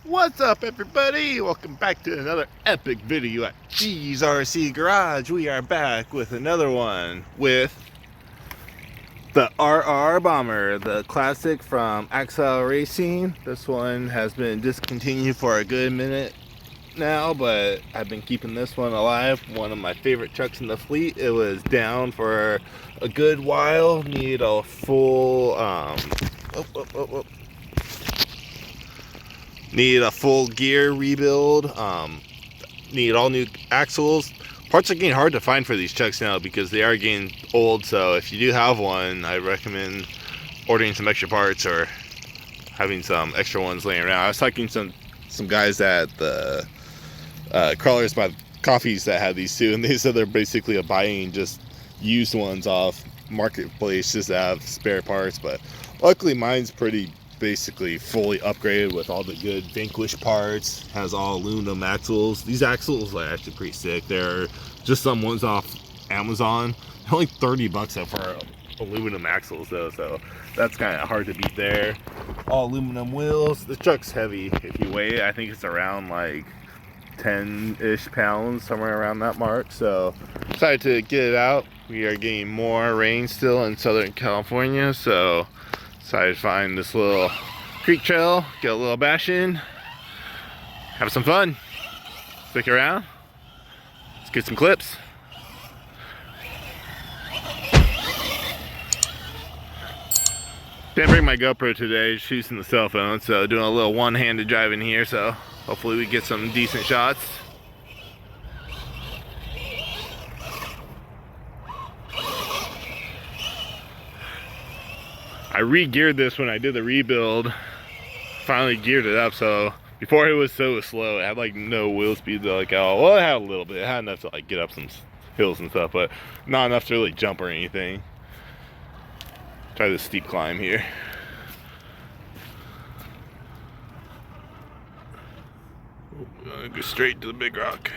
What's up, everybody? Welcome back to another epic video at G's RC Garage. We are back with another one with the RR Bomber, the classic from Axial Racing. This one has been discontinued for a good minute now, but I've been keeping this one alive. One of my favorite trucks in the fleet. It was down for a good while. Need a full need a full gear rebuild. Need all new axles. Parts are getting hard to find for these trucks now because they are getting old, so if you do have one, I recommend ordering some extra parts or having some extra ones laying around. I was talking to some guys at the Crawlers by Coffees that had these too, and they said they're basically buying just used ones off marketplace just to have spare parts. But luckily mine's pretty basically fully upgraded with all the good Vanquish parts. Has all aluminum axles. These axles are actually pretty sick. They're just some ones off Amazon. They're only 30 bucks up for aluminum axles though, so that's kind of hard to beat there. All aluminum wheels. The truck's heavy. If you weigh it, I think it's around like 10-ish pounds, somewhere around that mark. So decided to get it out. We are getting more rain still in Southern California, so decided to find this little creek trail, get a little bash in, have some fun. Stick around. Let's get some clips. Didn't bring my GoPro today, just using the cell phone, so doing a little one-handed driving here, so hopefully we get some decent shots. I re-geared this when I did the rebuild. Finally geared it up, so before it was so slow, it had like no wheel speed to like, oh, well, it had a little bit. It had enough to like get up some hills and stuff, but not enough to really jump or anything. Try this steep climb here. I'm gonna go straight to the big rock.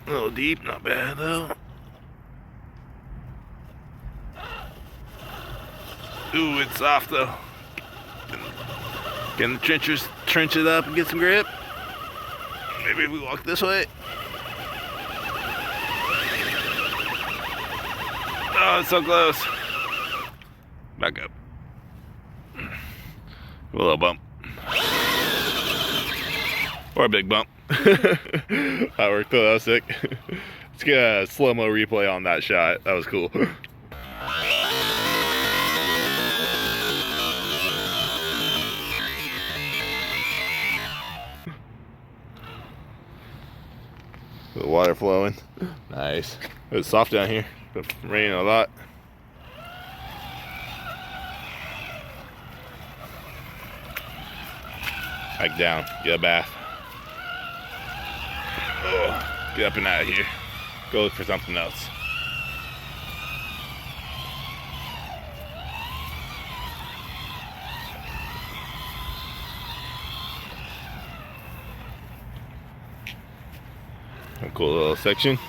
A little deep, not bad though. Ooh, it's soft though. Can the trench it up and get some grip? Maybe if we walk this way. Oh, it's so close. Back up. A little bump. Or a big bump. That worked though, that was sick. Let's get a slow-mo replay on that shot. That was cool. The water flowing. Nice. It was soft down here. Been raining a lot. Back down. Get a bath. Oh, get up and out of here. Go look for something else. A cool little section.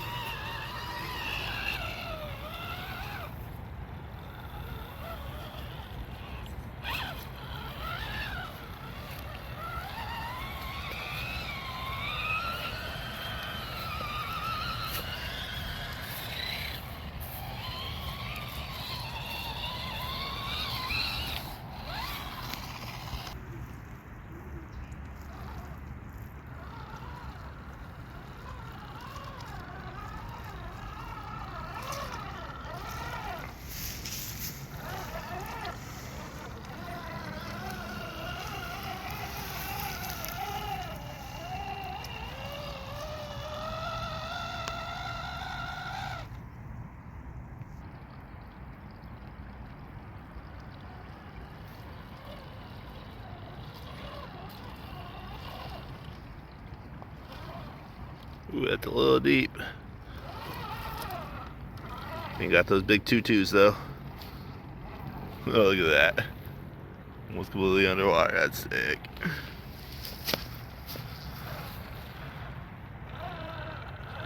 Ooh, that's a little deep. You got those big tutus though. Oh, look at that. Almost completely underwater. That's sick.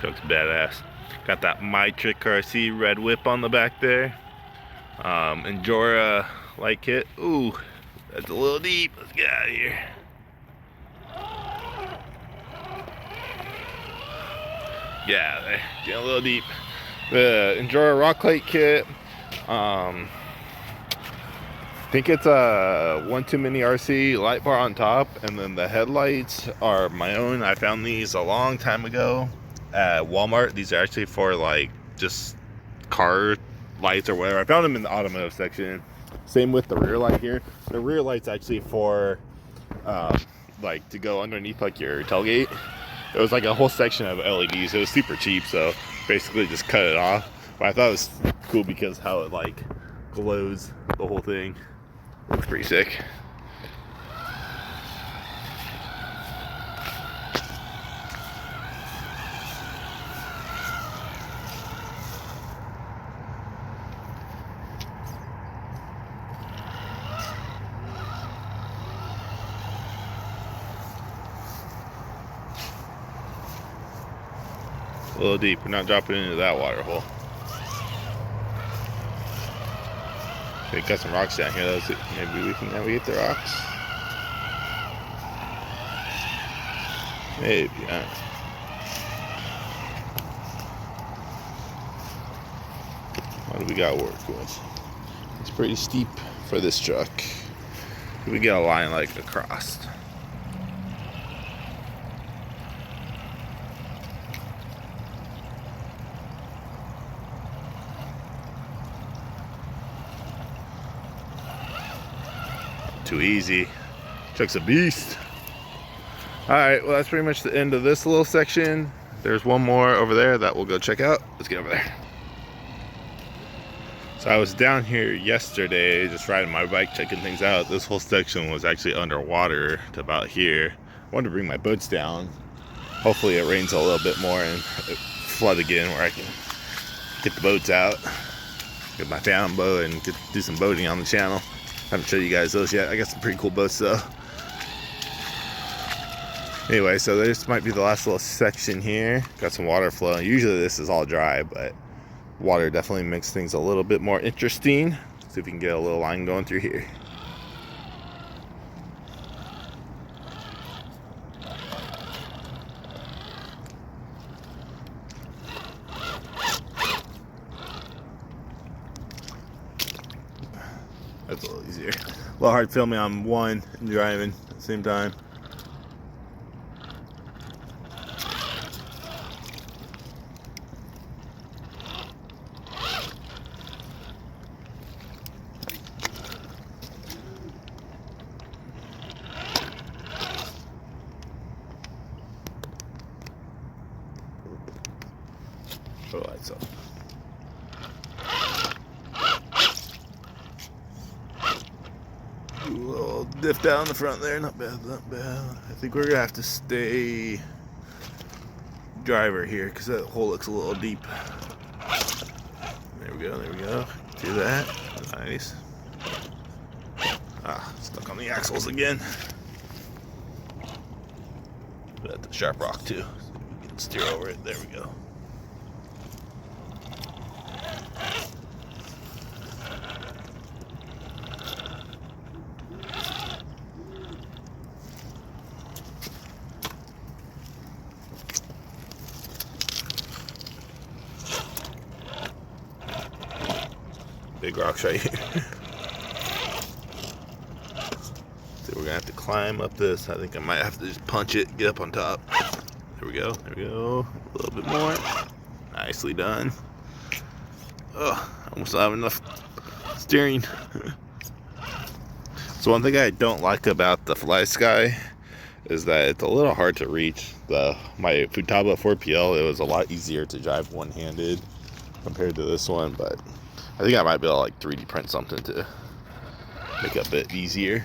Truck's badass. Got that My Trick RC red whip on the back there. Endura light kit. Ooh, That's a little deep. Let's get out of here. Yeah, they're getting a little deep. The Enjoy Rock Light kit. I think it's a 1.2 mini RC light bar on top, and then the headlights are my own. I found these a long time ago at Walmart. These are actually for like just car lights or whatever. I found them in the automotive section. Same with the rear light here. The rear light's actually for like to go underneath like your tailgate. It was like a whole section of LEDs. It was super cheap, so basically just cut it off. But I thought it was cool because how it like glows the whole thing. Looks pretty sick. A little deep. We're not dropping into that water hole. We got some rocks down here. Let's see. Maybe we can navigate the rocks. Maybe. What do we got work with? It's pretty steep for this truck. We get a line like across. Too easy. Truck's a beast. Alright, well that's pretty much the end of this little section. There's one more over there that we'll go check out. Let's get over there. So I was down here yesterday just riding my bike, checking things out. This whole section was actually underwater to about here. I wanted to bring my boats down. Hopefully it rains a little bit more and flood again where I can get the boats out. Get my fan boat and do some boating on the channel. I haven't showed you guys those yet. I got some pretty cool boats though. Anyway, so this might be the last little section here. Got some water flowing. Usually this is all dry, but water definitely makes things a little bit more interesting. See if we can get a little line going through here. That's a little easier. A little hard filming on one and driving at the same time. Put the lights up. A little diff down the front there, not bad, not bad. I think we're gonna have to stay driver here because that hole looks a little deep. There we go, there we go. Do that. Nice. Ah, stuck on the axles again. But the sharp rock too. So we can steer over it. There we go. Big rocks right here. So we're gonna have to climb up this. I think I might have to just punch it, get up on top. There we go, there we go. A little bit more. Nicely done. Oh, almost don't have enough steering. So one thing I don't like about the FlySky is that it's a little hard to reach. My Futaba 4PL, it was a lot easier to drive one-handed compared to this one, but I think I might be able to like 3D print something to make it a bit easier.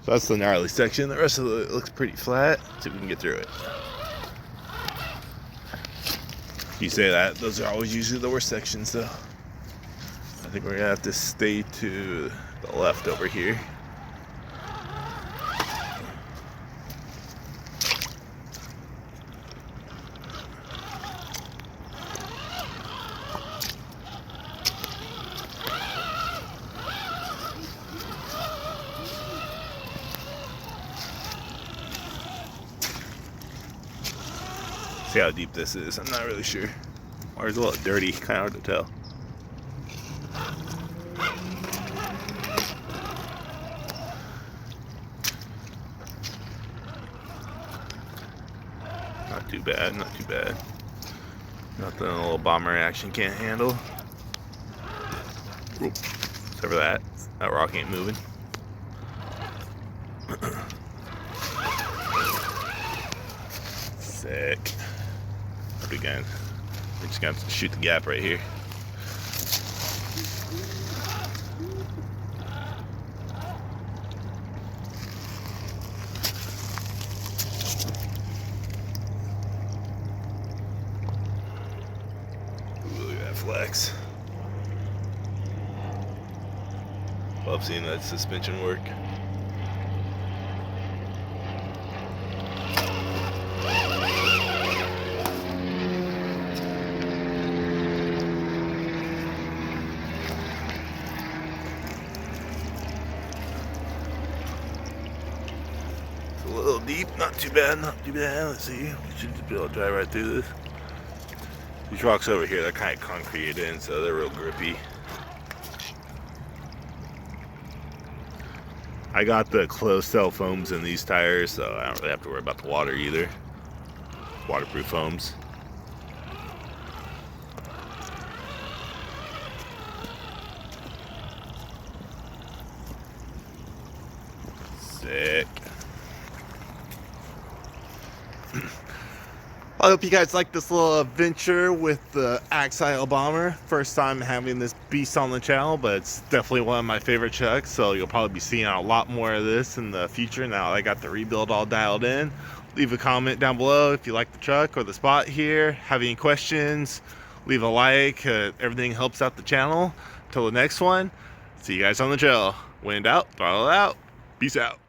So that's the gnarly section. The rest of it looks pretty flat. Let's see if we can get through it. You say that, those are always usually the worst sections though. I think we're gonna have to stay to the left over here. See how deep this is. I'm not really sure. Water's a little dirty, kind of hard to tell. Not too bad, not too bad. Nothing a little bomber action can't handle. Oop. Except for that. That rock ain't moving. Sick. Up again. We're just gonna have to shoot the gap right here. Ooh, look at that flex. Love seeing that suspension work. It's a little deep, not too bad, not too bad. Let's see, we should just be able to drive right through this. These rocks over here, they're kind of concreted in, so they're real grippy. I got the closed cell foams in these tires, so I don't really have to worry about the water either. Waterproof foams. Sick. I hope you guys like this little adventure with the Axial Bomber. First time having this beast on the channel, but it's definitely one of my favorite trucks, so you'll probably be seeing a lot more of this in the future now that I got the rebuild all dialed in. Leave a comment down below if you like the truck or the spot here. Have any questions, leave a like. Everything helps out the channel. Until the next one, see you guys on the trail. When in doubt, throttle it out. Peace out.